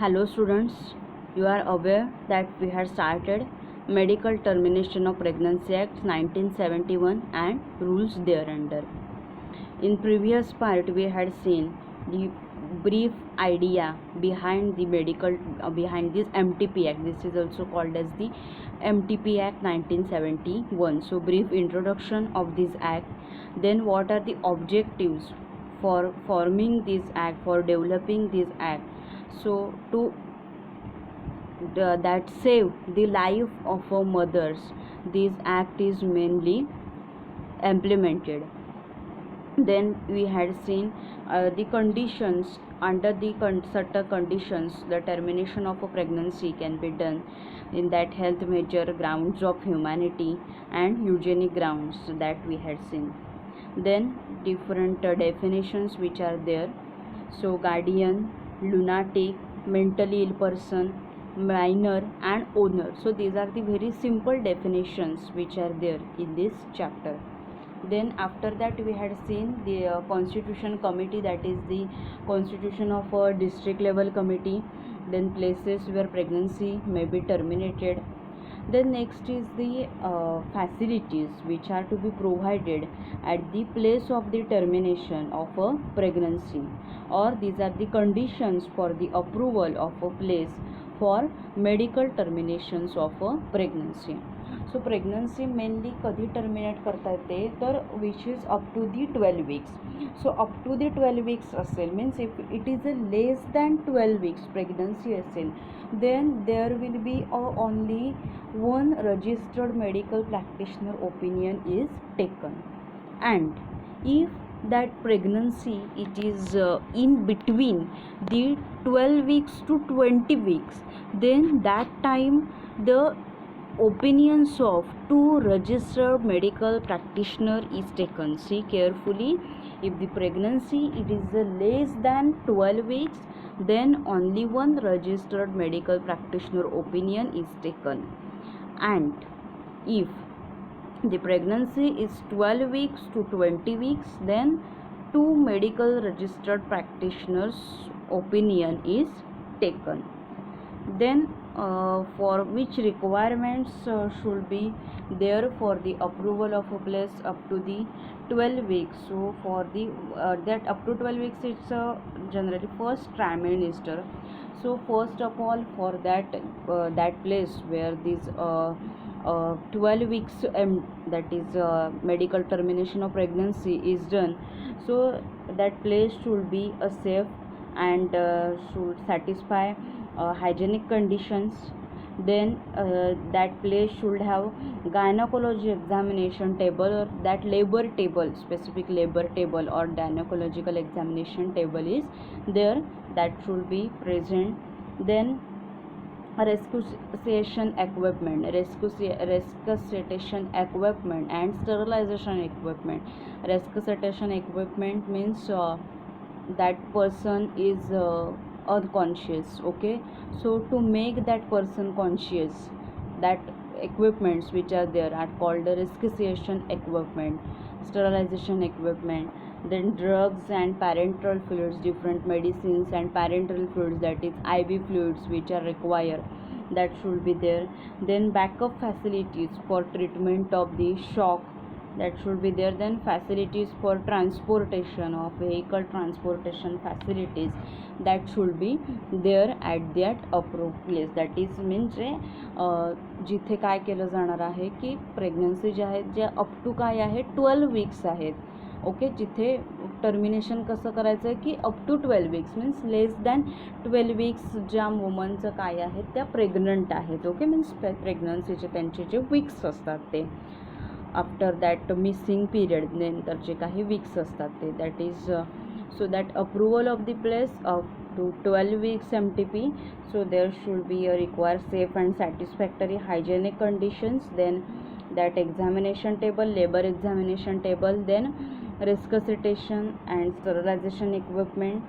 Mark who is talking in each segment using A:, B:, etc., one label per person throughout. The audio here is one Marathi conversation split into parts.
A: Hello students, you are aware that we had started Medical Termination of Pregnancy Act 1971 and rules thereunder. In previous part we had seen the brief idea behind the behind this MTP Act. This is also called as the MTP Act 1971. So brief introduction of this act, then what are the objectives for forming this act, for developing this act, so to that save the life of mothers, this act is mainly implemented. Then we had seen the conditions under the certain conditions the termination of a pregnancy can be done, in that health measure, grounds of humanity and eugenic grounds that we had seen. Then different definitions which are there. So guardian, lunatic, mentally ill person, minor and owner. So these are the very simple definitions which are there in this chapter. Then after that we had seen the constitution committee, that is the constitution of a district level committee, then places where pregnancy may be terminated. Then next is the facilities which are to be provided at the place of the termination of a pregnancy, or these are the conditions for the approval of a place for medical terminations of a pregnancy. So pregnancy mainly कधी टर्मिनेट करता येते तर which is up to the 12 weeks. So up to the 12 weeks असेल means if it is a less than 12 weeks pregnancy असेल then there will be only one registered medical practitioner opinion is taken. And if that pregnancy it is in between the 12 weeks to 20 weeks, then that time the opinions of two registered medical practitioner is taken. See carefully, if the pregnancy it is less than 12 weeks, then only one registered medical practitioner opinion is taken. And if the pregnancy is 12 weeks to 20 weeks, then two medical registered practitioners opinion is taken. Then for which requirements should be there for the approval of a place up to the 12 weeks. So for the that up to 12 weeks it's generally first trimester. So first of all, for that place where this 12 weeks that is medical termination of pregnancy is done, so that place should be a safe and should satisfy hygienic conditions. Then that place should have gynecology examination table, or that labor table, specific labor table or gynecological examination table is there, that should be present. Then resuscitation equipment, resuscitation equipment and sterilization equipment. Resuscitation equipment means that person is unconscious. Okay, so to make that person conscious, that equipments which are there are called the resuscitation equipment, sterilization equipment. Then drugs and parenteral fluids, different medicines and parenteral fluids, that is IV fluids which are required, that should be there. Then backup facilities for treatment of the shock, that should be there. Then facilities for transportation of vehicle, transportation facilities, that should be there at that approved place. that is म्हणजे जिथे काय केलं जाणार आहे की प्रेग्नन्सी जे आहेत जे अप टू काय आहे 12 वीक्स आहेत. ओके, जिथे टर्मिनेशन कसं करायचं आहे की up to 12 weeks means less than 12 weeks ज्या वुमनचं काय आहेत त्या प्रेग्नंट आहेत. ओके, मीन्स प्रेग्नन्सीचे त्यांचे जे वीक्स असतात ते आफ्टर दॅट मिसिंग पिरियड नंतरचे काही वीक्स असतात ते, that is so that approval of the place up to 12 weeks MTP. So there should be a required safe and satisfactory hygienic conditions. Then that examination table, labor examination table, then resuscitation and sterilization equipment,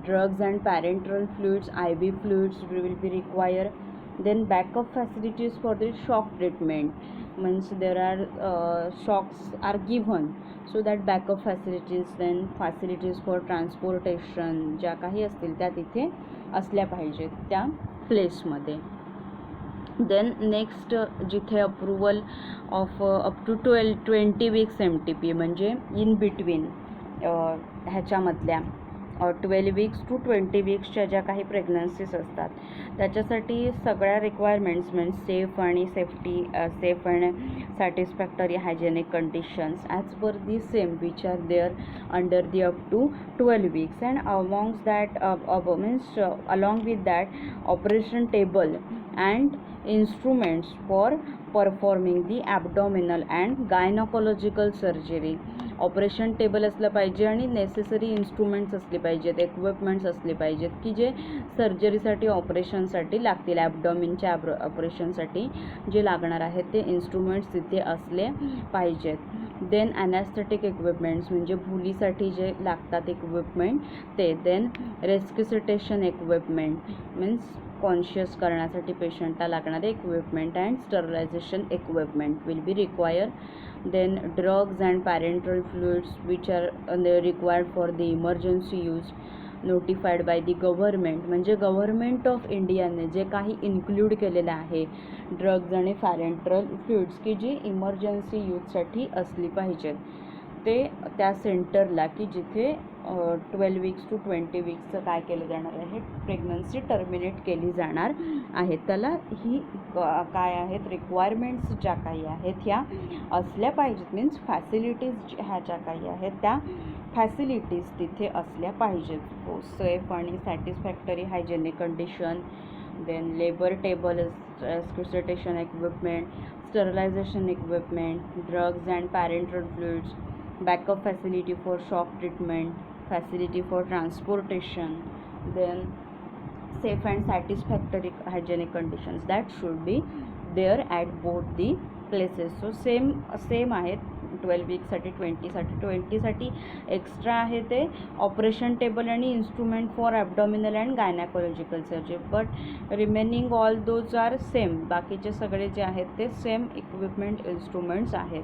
A: drugs and parenteral fluids, IV fluids will be required. Then backup facilities for the shock treatment, means there are shocks are given, so that backup facilities. Then facilities for transportation ज्या काही असतील त्या तिथे असल्या पाहिजेत त्या प्लेसमध्ये. देन नेक्स्ट जिथे approval of up to 20 weeks MTP म्हणजे इन बिटवीन ह्याच्यामधल्या 12 वीक्स टू 20 वीक्सच्या ज्या काही प्रेग्नन्सीज असतात त्याच्यासाठी सगळ्या रिक्वायरमेंट्स मीन्स सेफ आणि safe and satisfactory hygienic conditions as per the same which are there under the up to 12 weeks and amongst that means along with that operation table and instruments for performing the abdominal and gynecological surgery. Operation table असलं पाहिजे आणि नेसेसरी इन्स्ट्रुमेंट्स असले पाहिजेत, इक्विपमेंट्स असले पाहिजेत की जे सर्जरीसाठी ऑपरेशनसाठी लागतील. ॲबडॉमिनच्या ऑपरेशनसाठी जे लागणार आहेत ते इन्स्ट्रुमेंट्स तिथे असले पाहिजेत. देन ॲनॅस्थेटिक इक्विपमेंट्स म्हणजे भुलीसाठी जे लागतात इक्विपमेंट ते. Then resuscitation equipment means conscious करण्यासाठी पेशंटला लागणारे equipment and sterilisation equipment will be require. Then drugs and parental fluids which are required for the emergency use notified by the government म्हणजे गव्हर्मेंट ऑफ इंडियाने जे काही इन्क्लूड केलेलं आहे ड्रग्ज आणि पॅरेंटल फ्लुइड्स की जी इमर्जन्सी यूजसाठी असली पाहिजेत ते त्या सेंटरला की जिथे 12 वीक्स टू 20 वीक्सचं काय केलं जाणार आहे प्रेग्नन्सी टर्मिनेट केली जाणार आहे. त्याला ही काय आहेत रिक्वायरमेंट्स ज्या काही आहेत ह्या असल्या पाहिजेत. मीन्स फॅसिलिटीज ह्या ज्या काही आहेत त्या फॅसिलिटीज तिथे असल्या पाहिजेत. सेफ आणि satisfactory hygienic condition. Then labour table resuscitation equipment, sterilization equipment, drugs and parental fluids, backup facility for shock treatment, facility for transportation, then safe and satisfactory hygienic conditions that should be there at both the places. So same आहेत 12 वीकसाठी 20साठी एक्स्ट्रा आहे ते ऑपरेशन टेबल आणि instrument for abdominal and gynaecological surgery. But remaining all those are same. बाकीचे सगळे जे आहेत ते सेम इक्विपमेंट इन्स्ट्रुमेंट्स आहेत.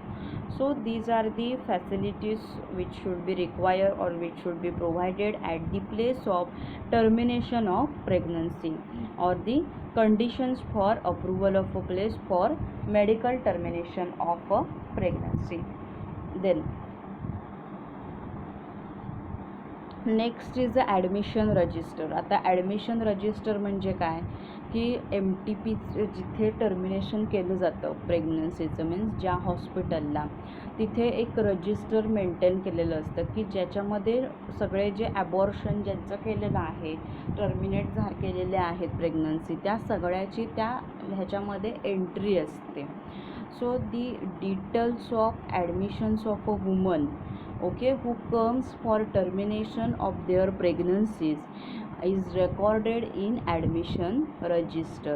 A: So these are the facilities which should be required or which should be provided at the place of termination of pregnancy or the conditions for approval of a place for medical termination of a pregnancy. Then next is the admission register. आता ॲडमिशन रजिस्टर म्हणजे काय की MTP जिथे टर्मिनेशन केलं जातं प्रेग्नन्सीचं मीन्स ज्या हॉस्पिटलला तिथे एक रजिस्टर मेंटेन केलेलं असतं की ज्याच्यामध्ये सगळे जे ॲबॉर्शन ज्यांचं केलेलं आहे टर्मिनेट केलेले आहेत प्रेग्नन्सी त्या सगळ्याची त्या ह्याच्यामध्ये एंट्री असते. So the details of admissions of a woman who comes for termination of their pregnancies is recorded in admission register.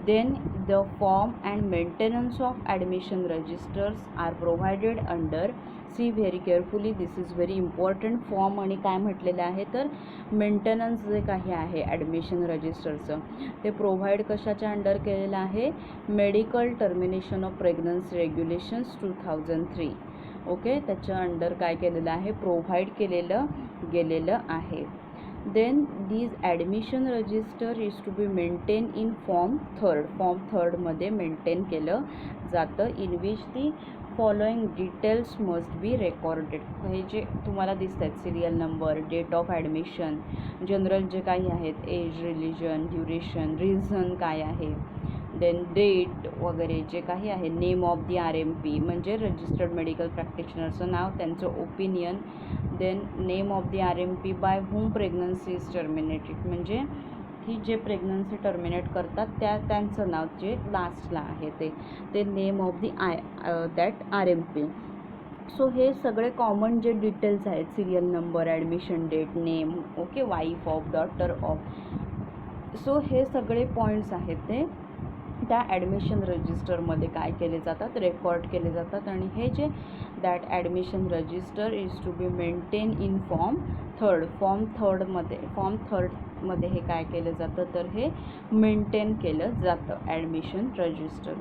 A: Then the form and maintenance of admission registers are provided under. See very carefully, this is very important. Form आणि काय म्हटलेलं आहे तर मेंटेनन्स जे काही आहे ॲडमिशन रजिस्टरचं ते प्रोव्हाइड कशाच्या अंडर केलेलं आहे medical termination of pregnancy regulations 2003. Okay त्याच्या अंडर काय केलेलं आहे प्रोव्हाइड केलेलं गेलेलं आहे. Then these admission register is to be maintain in form 3rd मध्ये मेंटेन केलं जातं. In which the following details must be recorded. हे जे तुम्हाला दिसत आहेत serial number, date of admission, general जे काही आहेत एज, रिलिजन, ड्युरेशन, रिझन काय आहे, देन डेट वगैरे जे काही आहे, नेम ऑफ दी RMP म्हणजे रजिस्टर्ड मेडिकल प्रॅक्टिशनरचं नाव, त्यांचं opinion, then name of the RMP by whom pregnancy is terminated म्हणजे की जे प्रेग्नन्सी टर्मिनेट करतात त्यांचं नाव जे लास्टला आहे ते name of the that RMP. So हे सगळे कॉमन जे डिटेल्स आहेत serial number, admission date, name, okay, wife of, daughter of. So हे सगळे पॉईंट्स आहेत ते त्या ॲडमिशन रजिस्टरमध्ये काय केले जातात रेकॉर्ड केले जातात. आणि हे जे that admission register is to be maintain in form 3rd मध्ये हे काय केलं जातं तर हे मेंटेन केलं जातं admission register.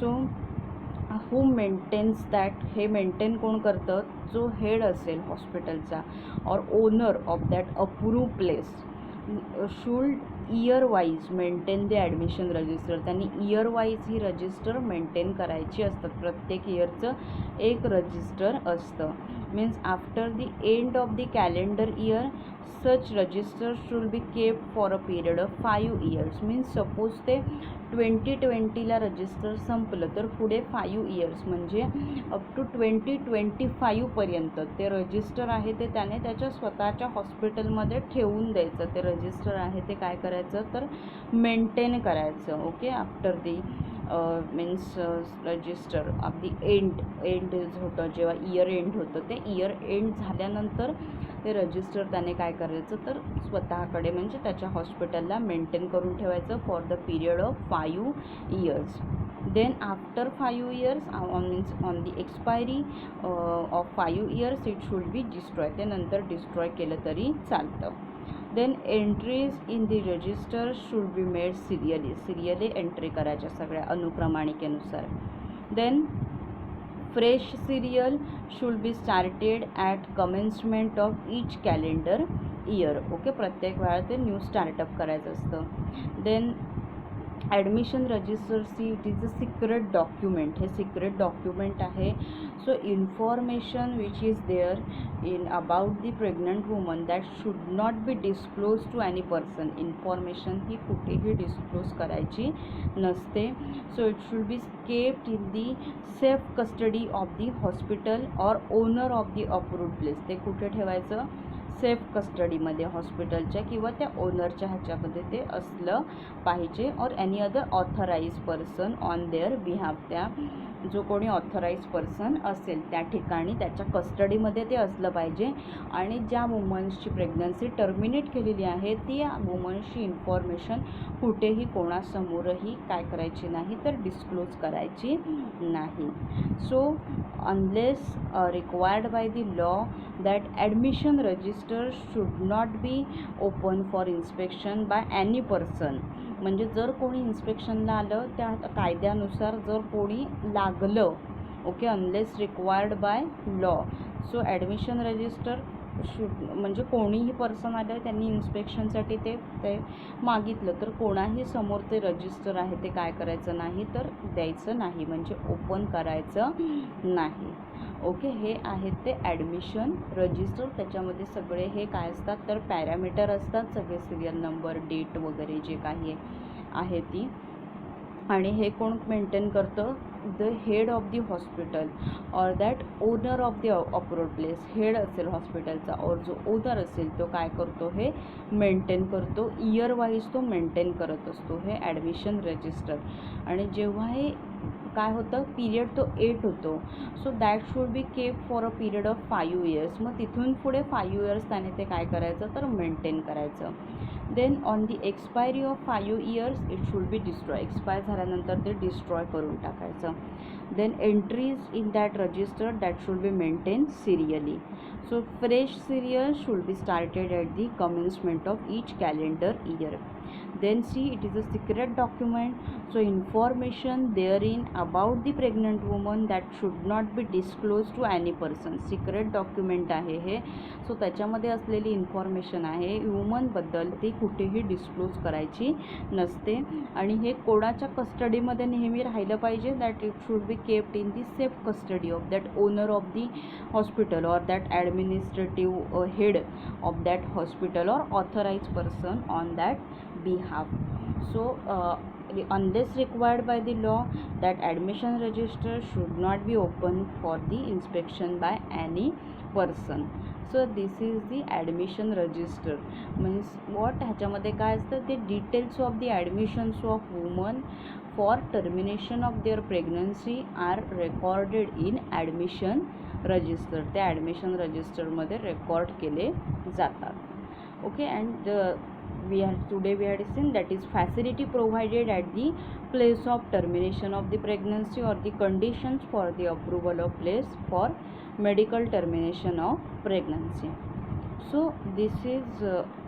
A: So who maintains that, हे मेंटेन कोण करतं जो हेड असेल हॉस्पिटलचा और owner of that approved place. should year wise maintain the admission register. त्यांनी year wise ही रजिस्टर मेंटेन करायची असतात. प्रत्येक इयरचं एक रजिस्टर असतं. Means after the end of the calendar year such register should be kept for a period of 5 years. Means suppose ते 2020ला रजिस्टर संपलं तर पुढे 5 इयर्स म्हणजे अप टू 2025पर्यंत ते रजिस्टर आहे ते त्याने त्याच्या स्वतःच्या हॉस्पिटलमध्ये ठेवून द्यायचं. ते रजिस्टर आहे ते काय करायचं तर मेंटेन करायचं. Okay, after the means register of the end होतं जेव्हा इयर एंड होतं, ते इयर एंड झाल्यानंतर ते रजिस्टर त्याने काय करायचं तर स्वतःकडे म्हणजे त्याच्या हॉस्पिटलला मेंटेन करून ठेवायचं for the period of 5 years. Then after 5 years means on the expiry of 5 years it should be destroy. ते नंतर डिस्ट्रॉय केलं तरी चालतं. Then entries in the register should be made serially entry करायच्या सगळ्या अनुक्रमाणिकेनुसार. Then fresh serial should be started at commencement of each calendar year. Okay, प्रत्येक वेळा ते न्यू स्टार्टअप करायचं असतं. Then admission register it is a secret document. हे सिक्रेट डॉक्युमेंट आहे. So information which is there in about the pregnant woman that should not be disclose to any person. Information ही कुठेही डिस्क्लोज करायची नसते. So it should be kept in the safe custody of the hospital or owner of the approved place. ते कुठे ठेवायचं सेफ कस्टडीमध्ये हॉस्पिटलच्या किंवा त्या ओनरच्या ह्याच्यामध्ये ते असलं पाहिजे. और any other authorise person on their behalf. त्या जो कोणी ऑथराइज पर्सन असेल त्या ठिकाणी त्याच्या कस्टडीमध्ये ते असलं पाहिजे. आणि ज्या वुमन्सची प्रेग्नन्सी टर्मिनेट केलेली आहे ती वुमन्सची इन्फॉर्मेशन कुठेही कोणासमोरही काय करायची नाही तर डिस्क्लोज करायची नाही. So unless required by the law that admission register should not be open for inspection by any person. म्हणजे जर कोणी इन्स्पेक्शनला आलं त्या कायद्यानुसार जर कोणी लागलं, okay, unless required by law. So admission register म्हणजे कोणीही पर्सन आलं त्यांनी इन्स्पेक्शनसाठी ते मागितलं तर कोणाही समोर ते रजिस्टर आहे ते काय करायचं नाही तर द्यायचं नाही, म्हणजे ओपन करायचं नाही. ओके, हे आहेत ते ॲडमिशन रजिस्टर. त्याच्यामध्ये सगळे हे काय असतात तर पॅरामीटर असतात, सगळे सिरियल नंबर, डेट वगैरे जे काही आहे ती. आणि हे कोण मेंटेन करतं the head of the hospital और that owner of the approved place. Head असेल हॉस्पिटलचा और जो ओनर असेल तो काय करतो हे मेंटेन करतो. इयर वाईज तो मेंटेन करत असतो हे ॲडमिशन रजिस्टर. आणि जेव्हा हे काय होतं पिरियड तो 8 होतो. So that should be kept for a period of 5 years. मग तिथून पुढे 5 इयर्स त्याने ते काय करायचं तर मेंटेन करायचं. Then on the expiry of 5 years it should be destroy. Expire झाल्यानंतर ते डिस्ट्रॉय करून टाकायचं. Then entries in that register that should be maintain serially. So fresh serial should be started at the commencement of each calendar year. Then see, it is a secret document, so information therein about the pregnant woman that should not be disclosed to any person. Secret document आहे हे. सो त्याच्यामध्ये असलेली इन्फॉर्मेशन आहे वुमनबद्दल ती कुठेही डिस्क्लोज करायची नसते. आणि हे कोणाच्या कस्टडीमध्ये नेहमी राहिलं पाहिजे that it should be kept in the safe custody of that owner of the hospital और that administrative head of that hospital और authorise person on that behalf. So unless required by the law that admission register should not be open for the inspection by any person. So this is the admission register. Means what ह्याच्यामध्ये काय असतं ते details of the admissions of woman for termination of their pregnancy are recorded in admission register. त्या ॲडमिशन रजिस्टरमध्ये रेकॉर्ड केले जातात. Okay, and today we had seen that is facility provided at the place of termination of the pregnancy or the conditions for the approval of place for medical termination of pregnancy. So this is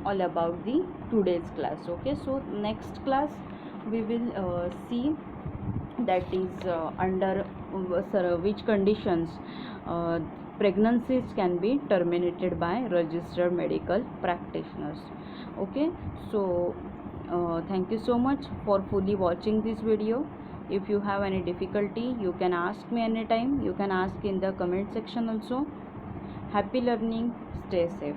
A: all about the today's class. Okay, so next class we will see that is under which conditions pregnancies can be terminated by registered medical practitioners. Okay, so thank you so much for fully watching this video. If you have any difficulty, you can ask me anytime. You can ask in the comment section also. Happy learning, stay safe.